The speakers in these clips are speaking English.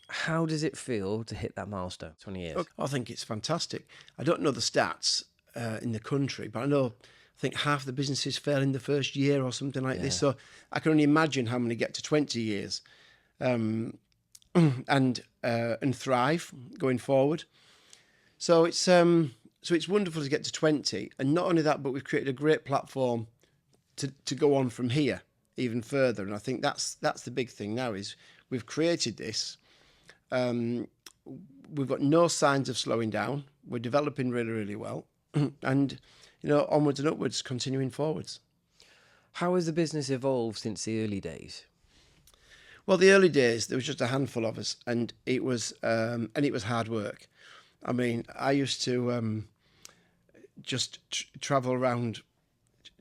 How does it feel to hit that milestone, 20 years? Look, I think it's fantastic. I don't know the stats in the country, but I think half the businesses fail in the first year or something like this. So I can only imagine how many get to 20 years and thrive going forward. So it's wonderful to get to 20, and not only that, but we've created a great platform to go on from here even further. And I think that's the big thing now is we've created this. We've got no signs of slowing down. We're developing really, really well, and onwards and upwards, continuing forwards. How has the business evolved since the early days? Well, the early days there was just a handful of us, and it was hard work. I mean, I used to just travel around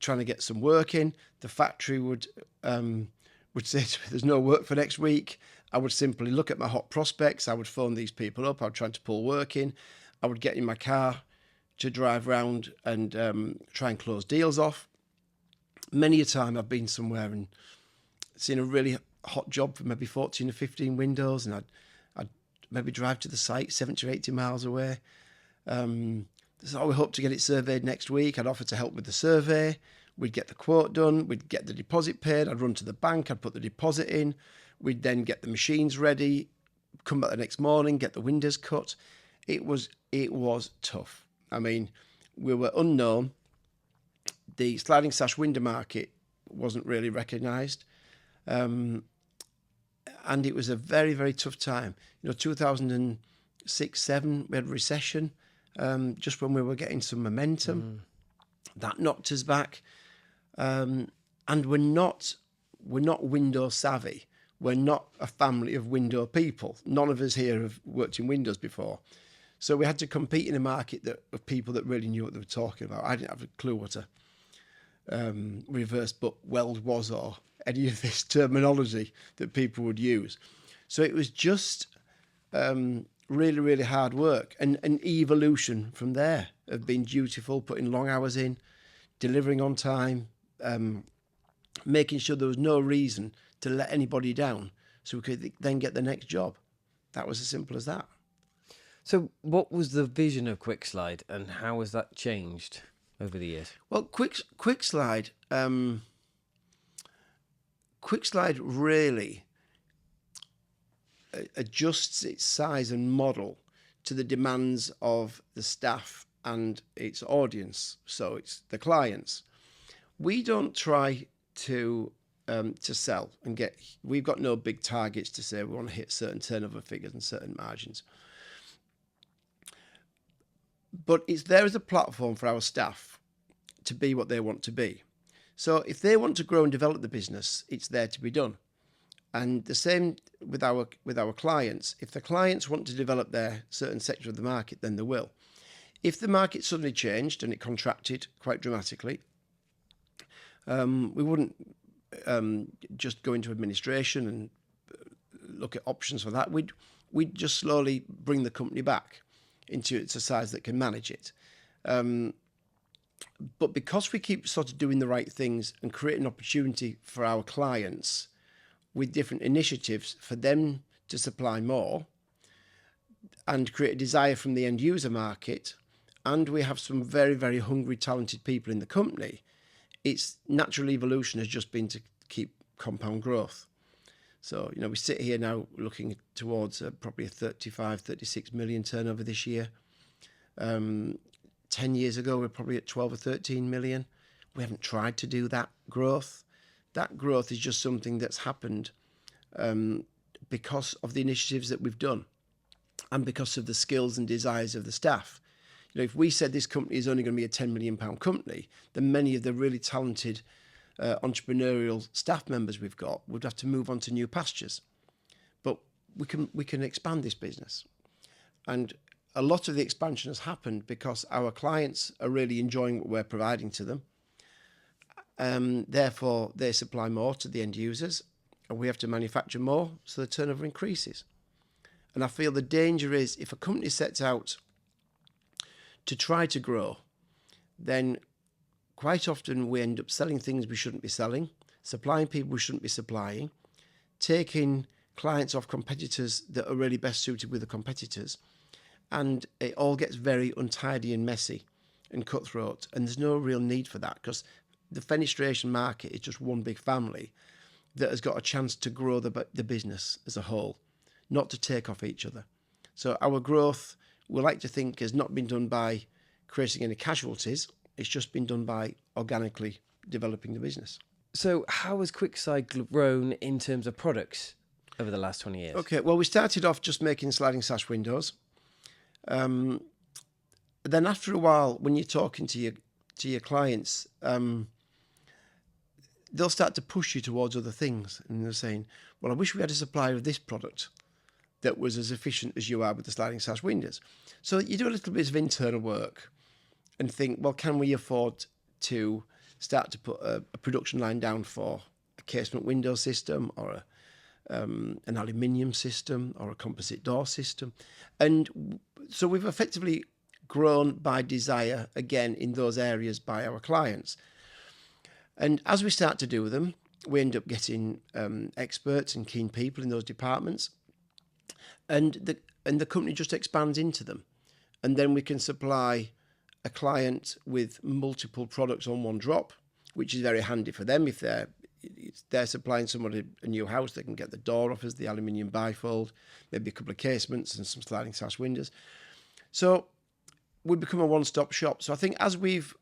trying to get some work in. The factory would say to me, "There's no work for next week." I would simply look at my hot prospects. I would phone these people up. I would try to pull work in. I would get in my car to drive round and try and close deals off. Many a time I've been somewhere and seen a really hot job for maybe 14 or 15 windows, and I'd maybe drive to the site 70 or 80 miles away. So we hope to get it surveyed next week. I'd offer to help with the survey. We'd get the quote done. We'd get the deposit paid. I'd run to the bank. I'd put the deposit in. We'd then get the machines ready, come back the next morning, get the windows cut. It was tough. I mean, we were unknown. The sliding sash window market wasn't really recognised. And it was a very, very tough time. 2006, 2007, we had a recession just when we were getting some momentum. That knocked us back. And we're not window savvy. We're not a family of window people. None of us here have worked in windows before. So we had to compete in a market of people that really knew what they were talking about. I didn't have a clue what a reverse butt weld was or any of this terminology that people would use. So it was just really, really hard work and an evolution from there of being dutiful, putting long hours in, delivering on time, making sure there was no reason to let anybody down so we could then get the next job. That was as simple as that. So what was the vision of Quickslide and how has that changed over the years? Well, Quickslide really adjusts its size and model to the demands of the staff and its audience, so it's the clients. We don't try to sell and get. We've got no big targets to say we want to hit certain turnover figures and certain margins. But it's there as a platform for our staff to be what they want to be. So if they want to grow and develop the business, it's there to be done. And the same with our clients. If the clients want to develop their certain sector of the market, then they will. If the market suddenly changed and it contracted quite dramatically, we wouldn't just go into administration and look at options for that. We'd just slowly bring the company back into its a size that can manage it. But because we keep sort of doing the right things and creating opportunity for our clients with different initiatives for them to supply more and create a desire from the end user market, and we have some very, very hungry, talented people in the company, its natural evolution has just been to keep compound growth. So, we sit here now looking towards probably a 35, 36 million turnover this year. 10 years ago, we were probably at 12 or 13 million. We haven't tried to do that growth. That growth is just something that's happened because of the initiatives that we've done and because of the skills and desires of the staff. If we said this company is only going to be a £10 million company, then many of the really talented entrepreneurial staff members we've got would have to move on to new pastures. But we can expand this business. And a lot of the expansion has happened because our clients are really enjoying what we're providing to them. Therefore, they supply more to the end users and we have to manufacture more, so the turnover increases. And I feel the danger is if a company sets out to try to grow, then quite often we end up selling things we shouldn't be selling, supplying people we shouldn't be supplying, taking clients off competitors that are really best suited with the competitors, and it all gets very untidy and messy and cutthroat, and there's no real need for that, because the fenestration market is just one big family that has got a chance to grow the business as a whole, not to take off each other. So our growth, we like to think, has not been done by creating any casualties. It's just been done by organically developing the business. So how has Quickside grown in terms of products over the last 20 years? Okay, well, we started off just making sliding sash windows. Then after a while, when you're talking to your clients, they'll start to push you towards other things, and they're saying, well, I wish we had a supplier of this product that was as efficient as you are with the sliding sash windows. So you do a little bit of internal work and think, well, can we afford to start to put a production line down for a casement window system, or an aluminium system, or a composite door system? And so we've effectively grown by desire, again, in those areas by our clients. And as we start to do them, we end up getting experts and keen people in those departments, and the company just expands into them. And then we can supply a client with multiple products on one drop, which is very handy for them. If they're supplying somebody a new house, they can get the door offers, the aluminium bifold, maybe a couple of casements and some sliding sash windows. So we become a one-stop shop. So I think as we've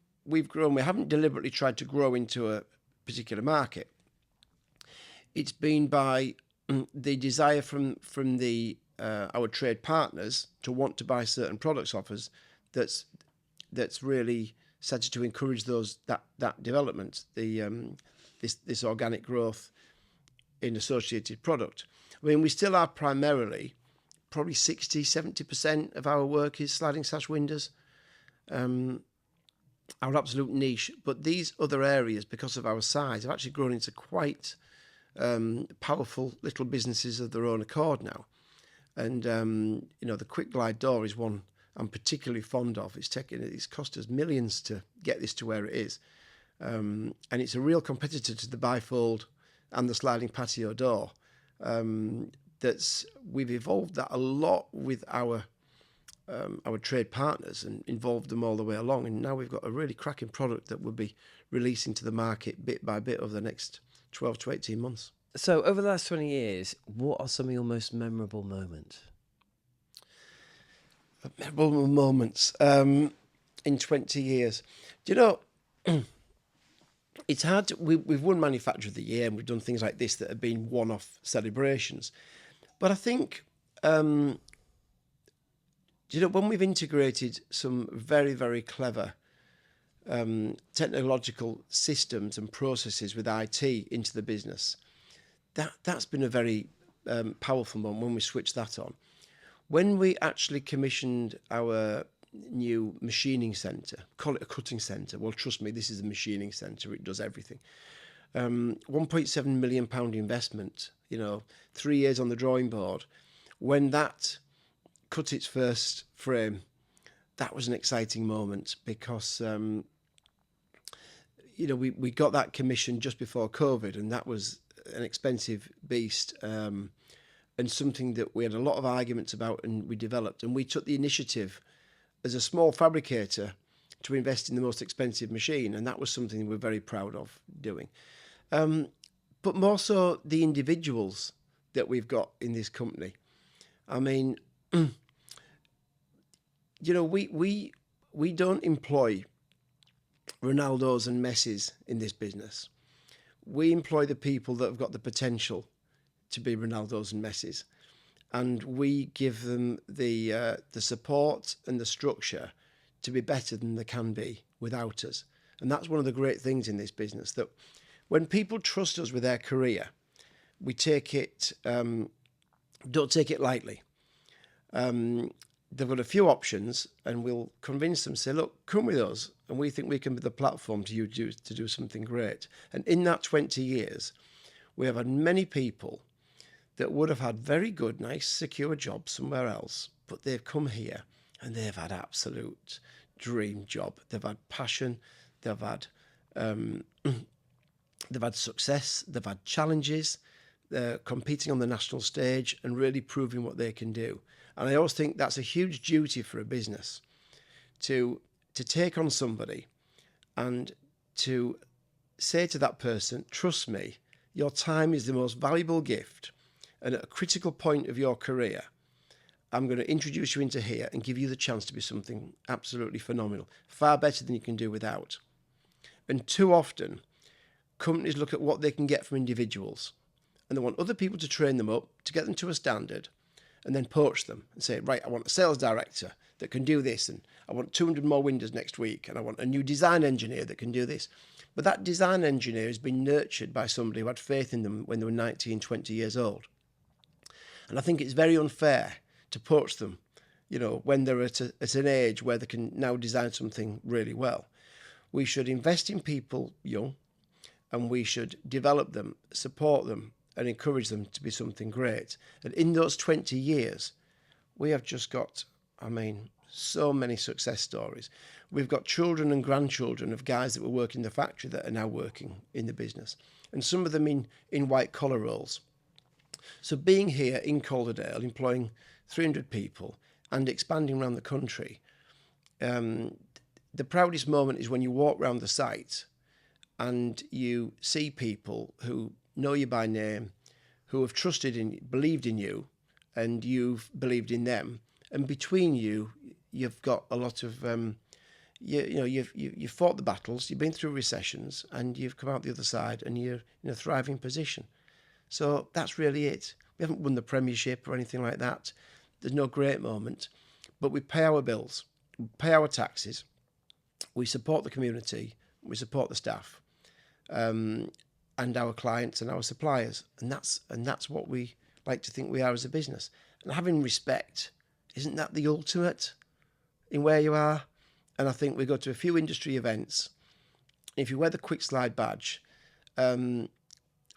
grown, we haven't deliberately tried to grow into a particular market. It's been by the desire from our trade partners to want to buy certain products off us that's really started to encourage that development, this organic growth in associated product. I mean, we still are primarily, probably 60-70% of our work is sliding sash windows, our absolute niche. But these other areas, because of our size, have actually grown into quite powerful little businesses of their own accord now. And the Quickslide door is one I'm particularly fond of. It's cost us millions to get this to where it is, and it's a real competitor to the bifold and the sliding patio door. We've evolved that a lot with our trade partners and involved them all the way along, and now we've got a really cracking product that we'll be releasing to the market bit by bit over the next 12 to 18 months. So over the last 20 years, what are some of your most memorable moments? Memorable moments in 20 years. Do you know, it's hard. We've won Manufacturer of the Year, and we've done things like this that have been one-off celebrations. But I think, when we've integrated some very, very clever technological systems and processes with IT into the business, that's been a very powerful moment when we switched that on. When we actually commissioned our new machining centre, call it a cutting centre. Well, trust me, this is a machining centre. It does everything. £1.7 million investment, 3 years on the drawing board. When that cut its first frame, that was an exciting moment because, we got that commission just before COVID, and that was an expensive beast. And something that we had a lot of arguments about, and we developed. And we took the initiative as a small fabricator to invest in the most expensive machine, and that was something we're very proud of doing. But more so the individuals that we've got in this company. I mean, we don't employ Ronaldos and Messis in this business. We employ the people that have got the potential to be Ronaldos and Messis, and we give them the support and the structure to be better than they can be without us. And that's one of the great things in this business, that when people trust us with their career, we take it don't take it lightly. They've got a few options, and we'll convince them, say, look, come with us, and we think we can be the platform to do something great. And in that 20 years, we have had many people that would have had very good, nice, secure jobs somewhere else, but they've come here and they've had absolute dream job. They've had passion, they've had success, they've had challenges, competing on the national stage and really proving what they can do. And I always think that's a huge duty for a business to take on somebody and to say to that person, trust me, your time is the most valuable gift. And at a critical point of your career, I'm going to introduce you into here and give you the chance to be something absolutely phenomenal, far better than you can do without. And too often, companies look at what they can get from individuals, and they want other people to train them up, to get them to a standard, and then poach them and say, right, I want a sales director that can do this, and I want 200 more windows next week, and I want a new design engineer that can do this. But that design engineer has been nurtured by somebody who had faith in them when they were 19, 20 years old. And I think it's very unfair to poach them, when they're at an age where they can now design something really well. We should invest in people young, and we should develop them, support them, and encourage them to be something great. And in those 20 years, we have just got, so many success stories. We've got children and grandchildren of guys that were working in the factory that are now working in the business, and some of them in white-collar roles. So being here in Calderdale, employing 300 people and expanding around the country, the proudest moment is when you walk around the site and you see people who know you by name, who have believed in you, and you've believed in them. And between you, you've got a lot of, you've fought the battles, you've been through recessions, and you've come out the other side, and you're in a thriving position. So that's really it. We haven't won the Premiership or anything like that. There's no great moment, but we pay our bills, we pay our taxes, we support the community, we support the staff, and our clients and our suppliers, and that's what we like to think we are as a business. And having respect, isn't that the ultimate in where you are? And I think we go to a few industry events. If you wear the Quickslide badge,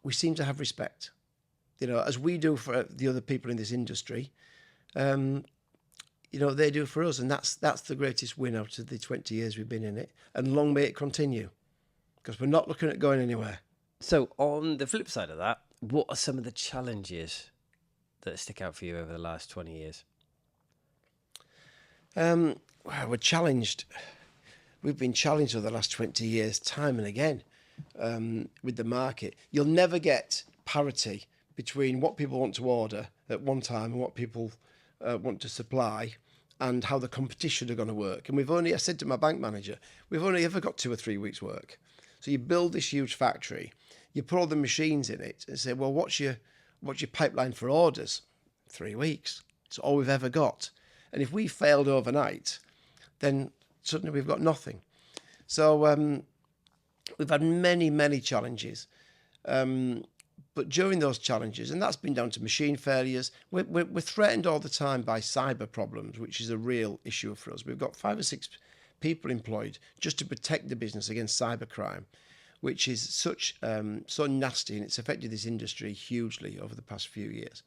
we seem to have respect, as we do for the other people in this industry. They do for us, and that's the greatest win out of the 20 years we've been in it, and long may it continue, because we're not looking at going anywhere. So on the flip side of that, what are some of the challenges that stick out for you over the last 20 years? Well, we're challenged. We've been challenged over the last 20 years, time and again, with the market. You'll never get parity between what people want to order at one time and what people want to supply, and how the competition are going to work. And I said to my bank manager, we've only ever got 2 or 3 weeks work. So you build this huge factory, you put all the machines in it, and say, well, what's your pipeline for orders? 3 weeks. It's all we've ever got. And if we failed overnight, then suddenly we've got nothing. So we've had many, many challenges. But during those challenges, and that's been down to machine failures, we're threatened all the time by cyber problems, which is a real issue for us. We've got 5 or 6 people employed just to protect the business against cybercrime, which is so nasty, and it's affected this industry hugely over the past few years.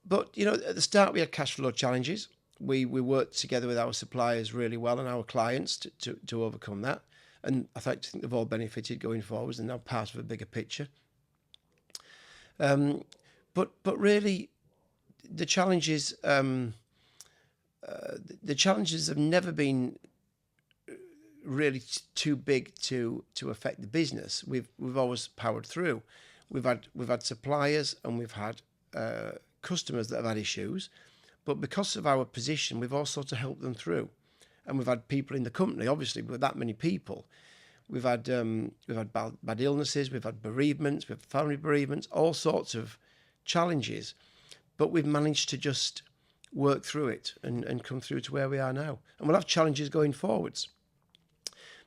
But at the start we had cash flow challenges. We worked together with our suppliers really well and our clients to overcome that. And I think they've all benefited going forwards, and now part of a bigger picture. But really, the challenges have never been really too big to affect the business. We've always powered through. We've had suppliers and we've had customers that have had issues, but because of our position, we've also to help them through. And we've had people in the company, obviously, with that many people. We've had bad illnesses, we've had bereavements, we've had family bereavements, all sorts of challenges. But we've managed to just work through it and come through to where we are now. And we'll have challenges going forwards.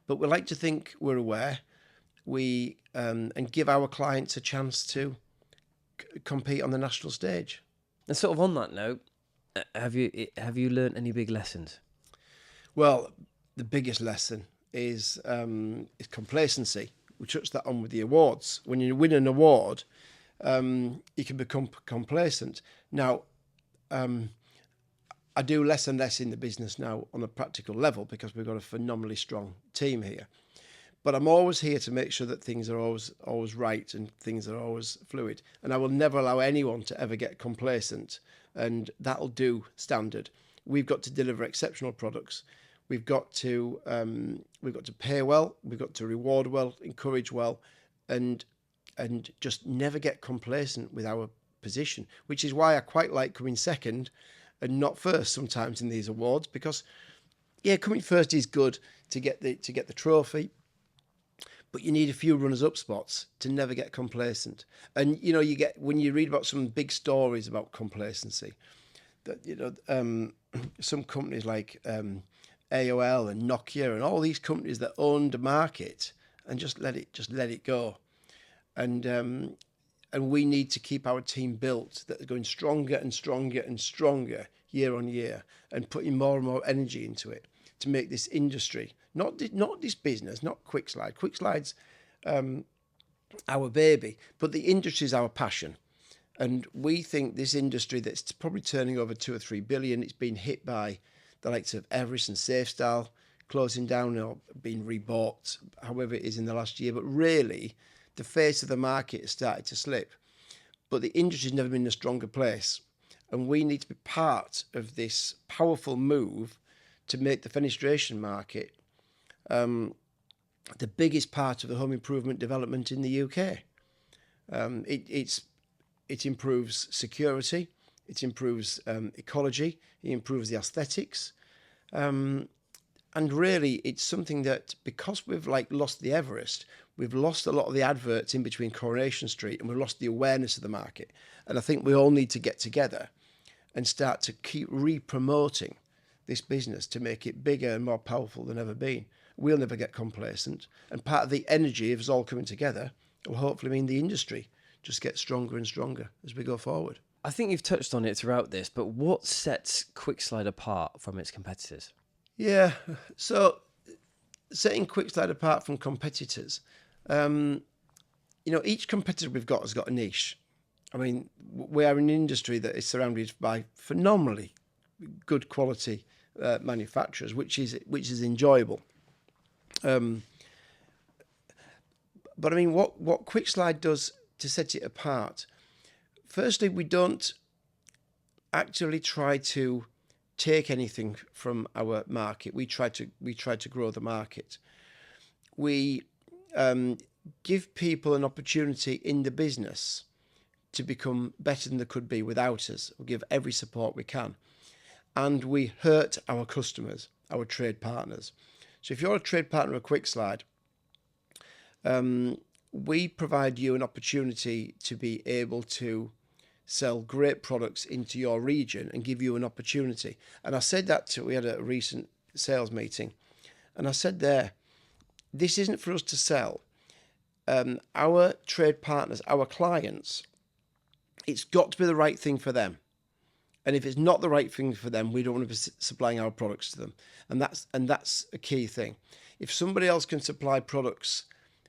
But we like to think we're aware, and give our clients a chance to compete on the national stage. And sort of on that note, have you learned any big lessons? Well, the biggest lesson is complacency. We touched that on with the awards. When you win an award, you can become complacent. Now, I do less and less in the business now on a practical level because we've got a phenomenally strong team here. But I'm always here to make sure that things are always right and things are always fluid. And I will never allow anyone to ever get complacent. And that'll do standard. We've got to deliver exceptional products. We've got to pay well. We've got to reward well, encourage well, and just never get complacent with our position. Which is why I quite like coming second and not first sometimes in these awards, because yeah, coming first is good to get the trophy. But you need a few runners-up spots to never get complacent. And you know, you get, when you read about some big stories about complacency, that some companies like AOL and Nokia and all these companies that owned the market and just let it go. And we need to keep our team built that are going stronger and stronger and stronger year on year, and putting more and more energy into it to make this industry, not this business, not Quickslide. Quickslide's our baby, but the industry is our passion. And we think this industry that's probably turning over 2 or 3 billion, it's been hit by the likes of Everest and Safestyle closing down or being rebought, however it is in the last year. But really, the face of the market has started to slip. But the industry's never been in a stronger place. And we need to be part of this powerful move to make the fenestration market the biggest part of the home improvement development in the UK. It improves security, it improves ecology, it improves the aesthetics, and really it's something that, because we've lost the Everest, we've lost a lot of the adverts in between Coronation Street, and we've lost the awareness of the market. And I think we all need to get together and start to keep re-promoting this business to make it bigger and more powerful than ever been. We'll never get complacent, and part of the energy of us all coming together will hopefully mean the industry just gets stronger and stronger as we go forward. I think you've touched on it throughout this, but what sets Quickslide apart from its competitors? Yeah, so setting Quickslide apart from competitors, each competitor we've got has got a niche. I mean, we are an industry that is surrounded by phenomenally good quality manufacturers, which is enjoyable. But I mean, what Quickslide does to set it apart, firstly, we don't actually try to take anything from our market. We try to grow the market. We give people an opportunity in the business to become better than they could be without us. We give every support we can. And we hurt our customers, our trade partners. So if you're a trade partner of Quickslide, we provide you an opportunity to be able to sell great products into your region and give you an opportunity. And I said that we had a recent sales meeting, and I said there, this isn't for us to sell. Our trade partners, our clients, it's got to be the right thing for them. And if it's not the right thing for them, we don't want to be supplying our products to them. And that's a key thing. If somebody else can supply products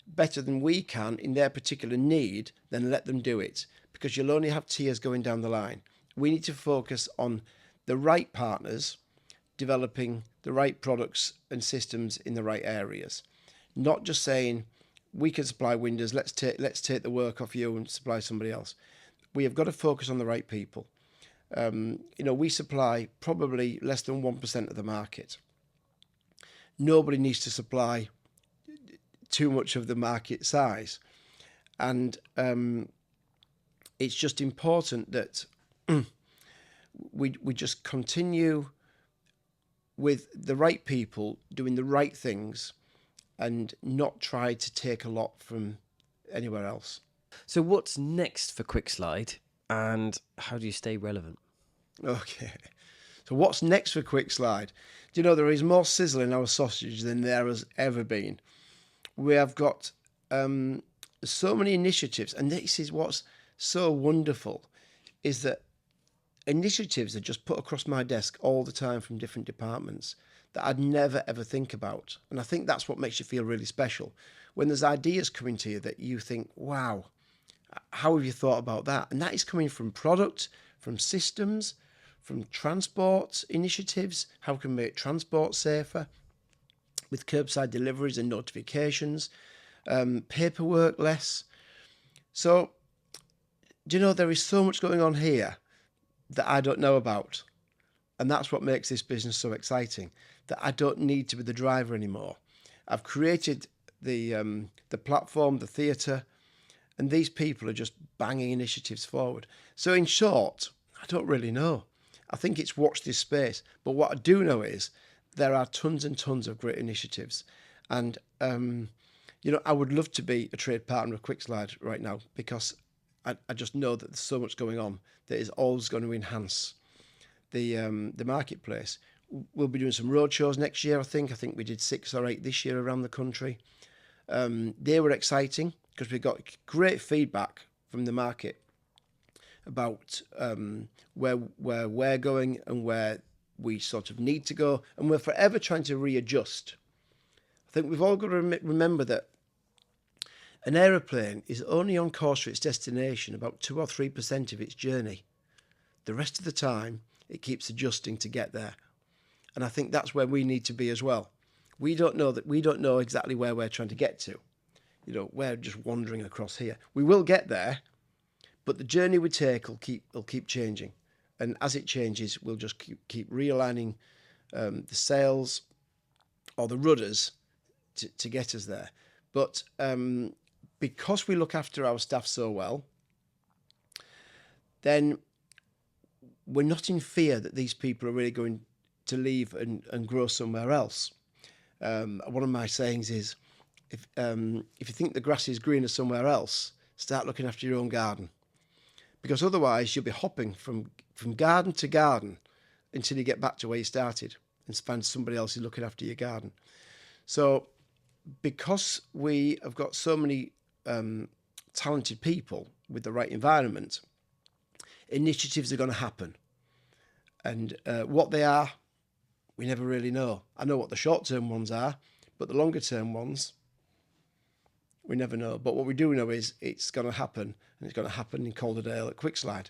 better than we can in their particular need, then let them do it, because you'll only have tiers going down the line. We need to focus on the right partners developing the right products and systems in the right areas, not just saying we can supply windows, let's take the work off you and supply somebody else. We have got to focus on the right people. We supply probably less than 1% of the market. Nobody needs to supply too much of the market size. And it's just important that we just continue with the right people doing the right things and not try to take a lot from anywhere else. So what's next for Quickslide, and how do you stay relevant? Okay. So what's next for Quickslide? Do you know, there is more sizzle in our sausage than there has ever been. We have got so many initiatives, and this is what's so wonderful, is that initiatives are just put across my desk all the time from different departments that I'd never ever think about. And I think that's what makes you feel really special. When there's ideas coming to you that you think, wow, how have you thought about that? And that is coming from product, from systems, from transport initiatives. How can we make transport safer? with curbside deliveries and notifications, paperwork less. So, do you know, there is so much going on here that I don't know about. And that's what makes this business so exciting, that I don't need to be the driver anymore. I've created the platform, the theatre, and these people are just banging initiatives forward. So in short, I don't really know. I think it's watch this space. But what I do know is there are tons and tons of great initiatives. And, I would love to be a trade partner of Quickslide right now, because I just know that there's so much going on that is always going to enhance the marketplace. We'll be doing some roadshows next year, I think. I think we did 6 or 8 this year around the country. They were exciting because we got great feedback from the market about where we're going and where we sort of need to go, and we're forever trying to readjust. I think we've all got to remember that an aeroplane is only on course for its destination about 2 or 3% of its journey. The rest of the time, it keeps adjusting to get there. And I think that's where we need to be as well. We don't know exactly where we're trying to get to. We're just wandering across here. We will get there, but the journey we take will keep changing. And as it changes, we'll just keep realigning the sails or the rudders to get us there. But because we look after our staff so well, then we're not in fear that these people are really going to leave and grow somewhere else. One of my sayings is, if you think the grass is greener somewhere else, start looking after your own garden. Because otherwise you'll be hopping from garden to garden until you get back to where you started and find somebody else who's looking after your garden. So because we have got so many talented people with the right environment, initiatives are going to happen. And what they are, we never really know. I know what the short-term ones are, but the longer-term ones, we never know. But what we do know is it's going to happen, and it's going to happen in Calderdale at Quickslide.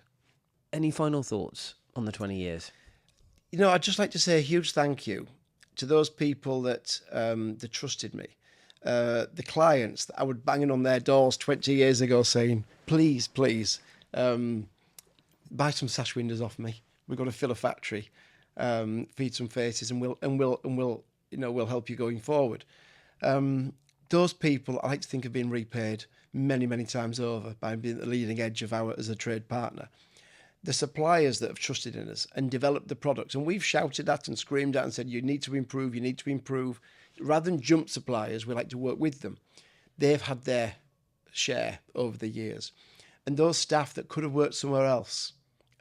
Any final thoughts on the 20 years? I'd just like to say a huge thank you to those people that trusted me. The clients that I was banging on their doors 20 years ago saying, please, buy some sash windows off me. We've got to fill a factory, feed some faces, and we'll help you going forward. Those people, I like to think, have been repaid many, many times over by being at the leading edge of as a trade partner. The suppliers that have trusted in us and developed the products, and we've shouted at and screamed at and said, you need to improve. Rather than jump suppliers, we like to work with them. They've had their share over the years. And those staff that could have worked somewhere else,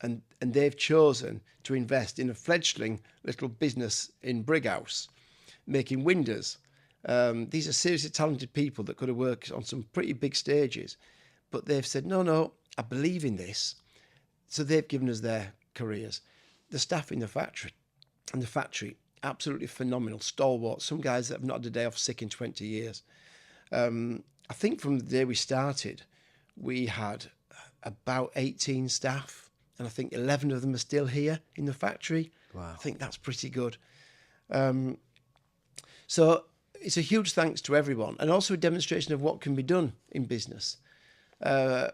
and they've chosen to invest in a fledgling little business in Brighouse, making windows. These are seriously talented people that could have worked on some pretty big stages, but they've said, no, I believe in this. So they've given us their careers. The staff in the factory, absolutely phenomenal, stalwart. Some guys that have not had a day off sick in 20 years. I think from the day we started, we had about 18 staff, and I think 11 of them are still here in the factory. Wow. I think that's pretty good. So it's a huge thanks to everyone, and also a demonstration of what can be done in business. And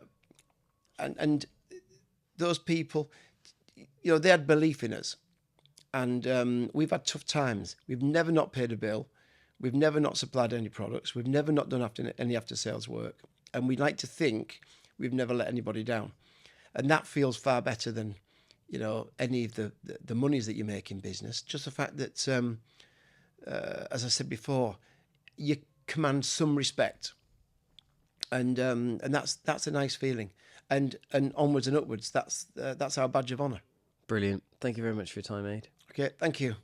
those people, they had belief in us. And we've had tough times. We've never not paid a bill. We've never not supplied any products. We've never not done any after-sales work. And we'd like to think we've never let anybody down. And that feels far better than, any of the monies that you make in business. Just the fact that, as I said before, you command some respect. And that's a nice feeling. And onwards and upwards, that's our badge of honour. Brilliant. Thank you very much for your time, Aid. Okay, thank you.